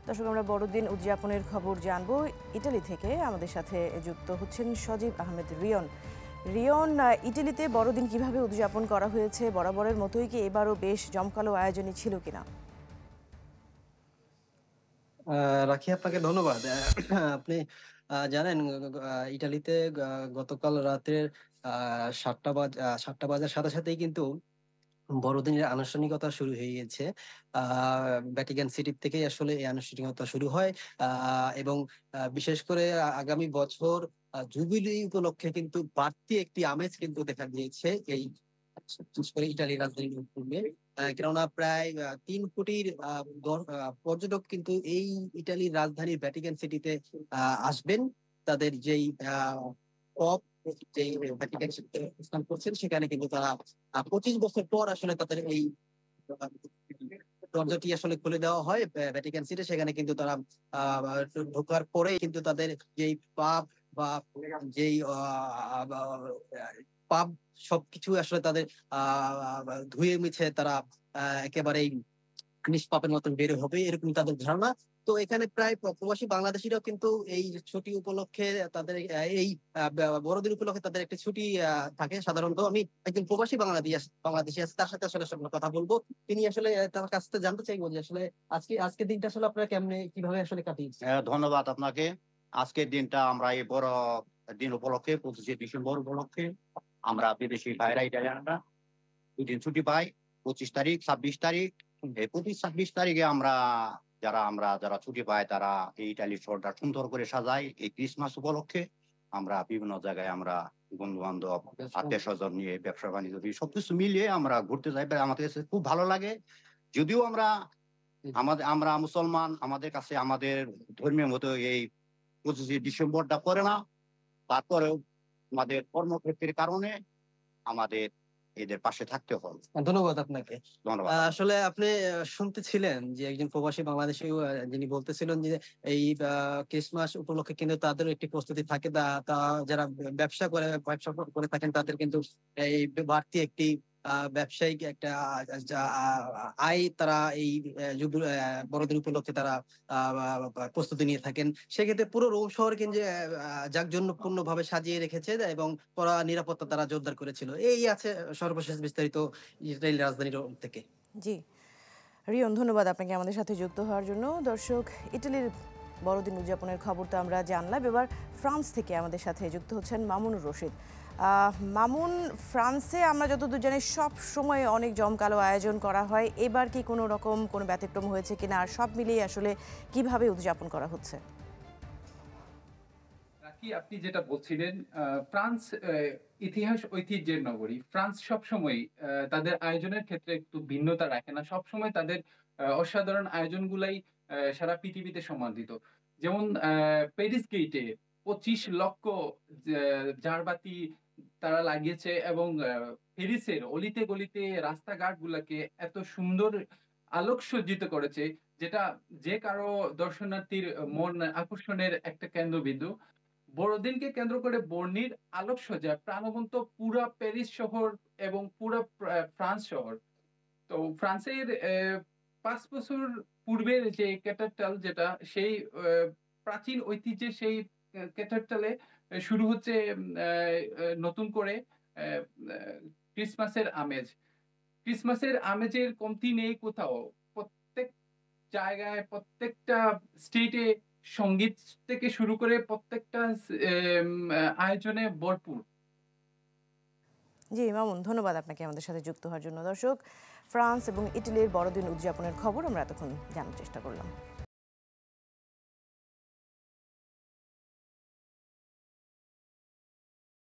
দর্শক, আমরা বড়দিন উদযাপনের খবর জানবো। ইটালি থেকে আমাদের সাথে যুক্ত হচ্ছেন সজীব আহমেদ রিয়ন। রিয়ন, ইটালিতে বড়দিন কিভাবে উদযাপন করা হয়েছে? বরাবরের মতোই কি এবারও বেশ জমকালো আয়োজনই ছিল কিনা? রাখি, আপনাকে ধন্যবাদ। আপনি জানেন, ইটালিতে গতকাল রাতের 7টা বাজার সাথে সাথেই কিন্তু বড়দিনের আনুষ্ঠানিকতা শুরু হয়ে গেছে। ভ্যাটিকান সিটি থেকেই আসলে এই আনুষ্ঠানিকতা শুরু হয়। এবং বিশেষ করে আগামী বছর জুবিলি উপলক্ষে কিন্তু বাড়তি একটি আমেজ কিন্তু দেখা দিয়েছে এই, বিশেষ করে ইটালির রাজধানী রোমে। কেননা প্রায় 3 কোটির পর্যটক কিন্তু এই ইটালির রাজধানী ভ্যাটিকান সিটিতে আসবেন। তাদের যেই পপ যেই ভ্যাটিকান সিটিতে অবস্থান করছেন, সেখানে কিন্তু তারা 25 বছর পর আসলে তাদের এই দরজাটি আসলে খুলে দেওয়া হয় ভ্যাটিকান সিটি। সেখানে কিন্তু তারা ঢোকার পরে কিন্তু তাদের যেই পাব বা যেই পাব সবকিছু আসলে তাদের ধুয়ে মুছে তারা একেবারেই নিষ্পাপের মতন বের হবে, এরকম তাদের ধারণা। তো এখানে প্রায় প্রবাসী বাংলাদেশিরাও কিন্তু এই ছুটি উপলক্ষে তাদের এই বড়দিন উপলক্ষে তাদের একটি ছুটি থাকে সাধারণত। আমি একজন প্রবাসী বাংলাদেশি আছে, তার সাথে আসলে কথা বলবো। তিনি আসলে তার কাছ থেকে জানতে চাইবো যে আসলে আজকের দিনটা আসলে আপনারা কেমনে কিভাবে আসলে কাটিয়েছেন। ধন্যবাদ আপনাকে। আজকের দিনটা আমরা এই বড় দিন উপলক্ষে 25শে ডিসেম্বর উপলক্ষে আমরা বিদেশি ভাইরা ইটালিয়ানরা 2 দিন ছুটি পাই। 25 তারিখ, 26 তারিখ। এই 25-26 তারিখে আমরা যারা ছুটি পাই তারা এই ইটালির শহরটা সুন্দর করে সাজাই। এই ক্রিসমাস উপলক্ষে আমরা বিভিন্ন জায়গায় আমরা বন্ধু বান্ধব, আত্মীয় স্বজন নিয়ে, ব্যবসা বাণিজ্য সবকিছু মিলিয়ে আমরা ঘুরতে যাই। আমাদের কাছে খুব ভালো লাগে। যদিও আমরা মুসলমান, আমাদের কাছে আমাদের ধর্মীয় মতো এই 25শে ডিসেম্বরটা করে না। তারপরেও আমাদের কর্মক্ষেত্রের কারণে আমাদের এদের পাশে থাকতে হয়। ধন্যবাদ আপনাকে। ধন্যবাদ। আসলে আপনি শুনতেছিলেন যে একজন প্রবাসী বাংলাদেশী যিনি বলতেছিলেন যে এই ক্রিসমাস উপলক্ষে কিন্তু তাদের একটি প্রস্তুতি থাকে। তা যারা ব্যবসা করে থাকেন তাদের কিন্তু এই বাড়তি একটি ব্যবসায়িক একটা আয় তারা এই বড়দিন উপলক্ষে তারা প্রস্তুতি নিয়ে থাকেন। সেক্ষেত্রে পুরো রোম শহর কিন্তু জাঁকজমকপূর্ণ ভাবে সাজিয়ে রেখেছে এবং কড়া নিরাপত্তা তারা জোরদার করেছিল। এই আছে সর্বশেষ বিস্তারিত ইসরায়েল রাজধানী রোম থেকে। জি রিয়ন, ধন্যবাদ আপনাকে আমাদের সাথে যুক্ত হওয়ার জন্য। দর্শক, ইটালির বড়দিন উদযাপনের খবর তো আমরা জানলাম। এবার ফ্রান্স থেকে আমাদের সাথে যুক্ত হচ্ছেন মামুনুর রশিদ। মামুন, ফ্রান্সে আমরা যতদূর জানি সব সময় অনেক জমকালো আয়োজন করা হয়। এবার কি কোনো রকম কোনো ব্যতিক্রম হয়েছে কিনা, আর সব মিলিয়ে আসলে কিভাবে উদযাপন করা হচ্ছে? কি আপনি যেটা বলছিলেন, ফ্রান্স ইতিহাস ঐতিহ্যের নগরী। ফ্রান্স সবসময় তাদের আয়োজনের ক্ষেত্রে একটু ভিন্নতা রাখে না। সবসময় তাদের অসাধারণ আয়োজনগুলাই সারা পৃথিবীতে সমাদৃত। যেমন প্যারিস গেটে 25 লক্ষ ঝাড়বাতি তারা লাগিয়েছে এবং প্যারিসের অলিতে গলিতে রাস্তাঘাট গুলাকে এত সুন্দর আলোকসজ্জিত করেছে, যেটা যে কারো দর্শনার্থীর মন আকর্ষণের একটা কেন্দ্রবিন্দু। বড়দিনকে কেন্দ্র করে বর্ণিল আলোকসজ্জা প্রাণবন্ত পুরা প্যারিস শহর এবং পুরা ফ্রান্স শহর। তো ফ্রান্সের 5 বছর পূর্বের যে ক্যাথেড্রাল, যেটা সেই প্রাচীন ঐতিহ্যের সেই ক্যাথেড্রালে শুরু হচ্ছে নতুন করে ক্রিসমাসের আমেজ। ক্রিসমাসের আমেজের কমতি নেই কোথাও। প্রত্যেক জায়গায়, প্রত্যেকটা স্টেটে সঙ্গীত থেকে শুরু করে প্রত্যেকটা আয়োজনে ভরপুর। জি মামুন, ধন্যবাদ আপনাকে আমাদের সাথে যুক্ত হওয়ার জন্য। দর্শক, ফ্রান্স এবং ইটালির বড়দিন উদযাপনের খবর আমরা এতক্ষণ জানার চেষ্টা করলাম।